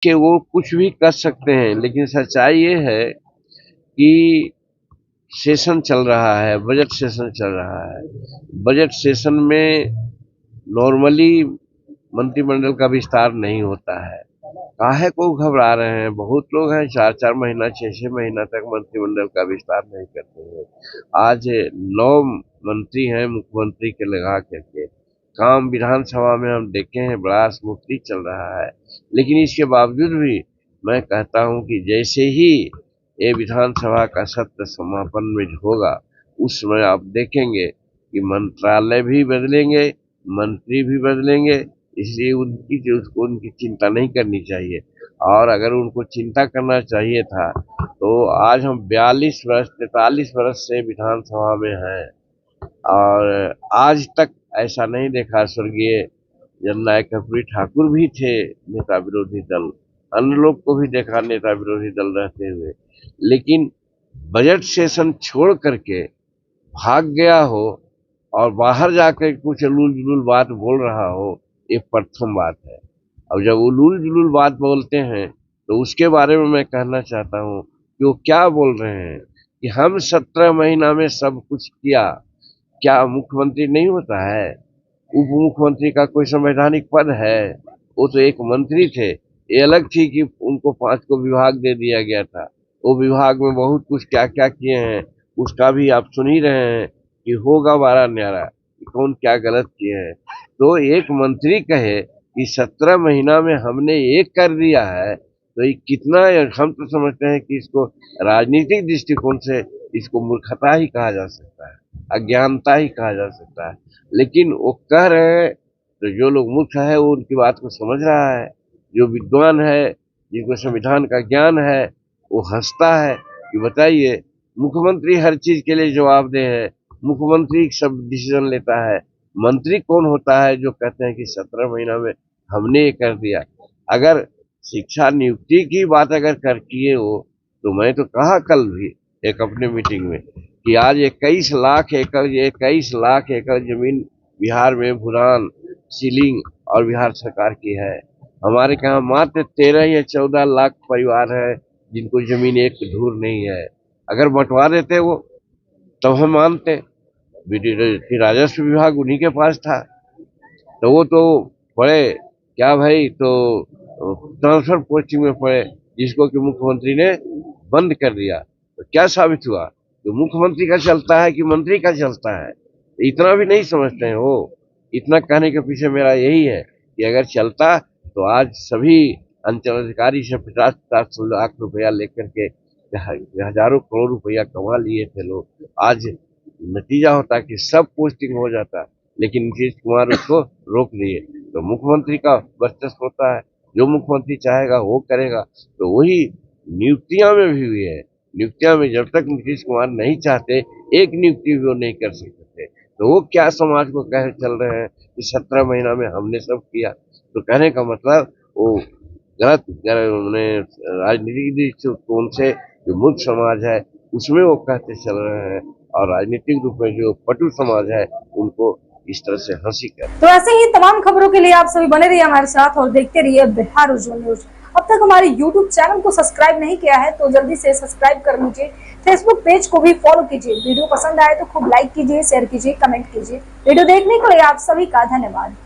कि वो कुछ भी कर सकते हैं, लेकिन सच्चाई ये है कि सेशन चल रहा है, बजट सेशन चल रहा है। बजट सेशन में नॉर्मली मंत्रिमंडल का विस्तार नहीं होता है। काहे को घबरा रहे हैं? बहुत लोग हैं 4-4 महीना 6-6 महीना तक मंत्रिमंडल का विस्तार नहीं करते हैं। आज 9 मंत्री हैं मुख्यमंत्री के लगा करके। काम विधानसभा में हम देखे हैं बड़ा स्मूथली चल रहा है, लेकिन इसके बावजूद भी मैं कहता हूं कि जैसे ही ये विधानसभा का सत्र समापन में होगा, उस समय आप देखेंगे कि मंत्रालय भी बदलेंगे, मंत्री भी बदलेंगे। इसलिए उनकी चिंता नहीं करनी चाहिए। और अगर उनको चिंता करना चाहिए था तो आज हम 42 वर्ष 43 वर्ष से विधानसभा में हैं और आज तक ऐसा नहीं देखा। स्वर्गीय जननायक कर्पूरी ठाकुर भी थे नेता विरोधी दल, अन्य लोग को भी देखा नेता विरोधी दल रहते हुए, लेकिन बजट सेशन छोड़ करके भाग गया हो और बाहर जाकर कुछ उलूल जुलूल बात बोल रहा हो, ये प्रथम बात है। अब जब उलूल जुलूल बात बोलते हैं तो उसके बारे में मैं कहना चाहता हूँ कि वो क्या बोल रहे हैं कि हम 17 महीना में सब कुछ किया। क्या मुख्यमंत्री नहीं होता है? उप मुख्यमंत्री का कोई संवैधानिक पद है? वो तो एक मंत्री थे। ये अलग थी कि उनको 5 को विभाग दे दिया गया था। वो विभाग में बहुत कुछ क्या क्या किए हैं उसका भी आप सुन ही रहे हैं कि होगा बारह न्यारा कि कौन क्या गलत किए हैं। तो एक मंत्री कहे कि 17 महीना में हमने ये कर दिया है, तो ये कितना, हम तो समझते हैं कि इसको राजनीतिक दृष्टिकोण से इसको मूर्खता ही कहा जा सकता है, अज्ञानता ही कहा जा सकता है। लेकिन वो कह रहे हैं तो जो लोग मूर्ख है वो उनकी बात को समझ रहा है, जो विद्वान है जिनको संविधान का ज्ञान है वो हंसता है कि बताइए मुख्यमंत्री हर चीज के लिए जवाबदेह है, मुख्यमंत्री सब डिसीजन लेता है। मंत्री कौन होता है जो कहते हैं कि 17 महीना में हमने ये कर दिया? अगर शिक्षा नियुक्ति की बात अगर कर किए हो तो मैं तो कहा कल भी एक अपने मीटिंग में कि आज 21 लाख एकड़ जमीन बिहार में भूदान सीलिंग और बिहार सरकार की है। हमारे यहाँ मात्र 13 या 14 लाख परिवार है जिनको जमीन एक धूर नहीं है। अगर बंटवा देते वो तो हम मानते कि राजस्व विभाग उन्हीं के पास था, तो वो तो पढ़े क्या भाई, तो ट्रांसफर पोस्टिंग में पढ़े जिसको कि मुख्यमंत्री ने बंद कर दिया। तो क्या साबित हुआ? तो मुख्यमंत्री का चलता है कि मंत्री का चलता है? इतना भी नहीं समझते हैं वो। इतना कहने के पीछे मेरा यही है कि अगर चलता तो आज सभी अंचल अधिकारी से 50-50 लाख रुपया लेकर के हजारों करोड़ रुपया कमा लिए थे लोग। आज नतीजा होता कि सब पोस्टिंग हो जाता, लेकिन नीतीश कुमार उसको रोक दिए। तो मुख्यमंत्री का वर्चस्व होता है, जो मुख्यमंत्री चाहेगा वो करेगा। तो वही नियुक्तियां में भी हुई है। नियुक्तियां में जब तक नीतीश कुमार नहीं चाहते एक नियुक्ति भी वो नहीं कर सकते थे। तो वो क्या समाज को कह चल रहे हैं कि 17 महीना में हमने सब किया? तो कहने का मतलब वो गलत राजनीतिक दृष्टिकोण से जो मूर्ख समाज है उसमें वो कहते चल रहे हैं, और राजनीतिक रूप में जो पटु समाज है उनको इस तरह से हंसी कर। तो ऐसे ही तमाम खबरों के लिए आप सभी बने रहिए हमारे साथ और देखते रहिए बिहार उज्जवल न्यूज। अब तक हमारे YouTube चैनल को सब्सक्राइब नहीं किया है तो जल्दी से सब्सक्राइब कर लीजिए। फेसबुक पेज को भी फॉलो कीजिए। वीडियो पसंद आए तो खूब लाइक कीजिए, शेयर कीजिए, कमेंट कीजिए। वीडियो देखने के लिए आप सभी का धन्यवाद।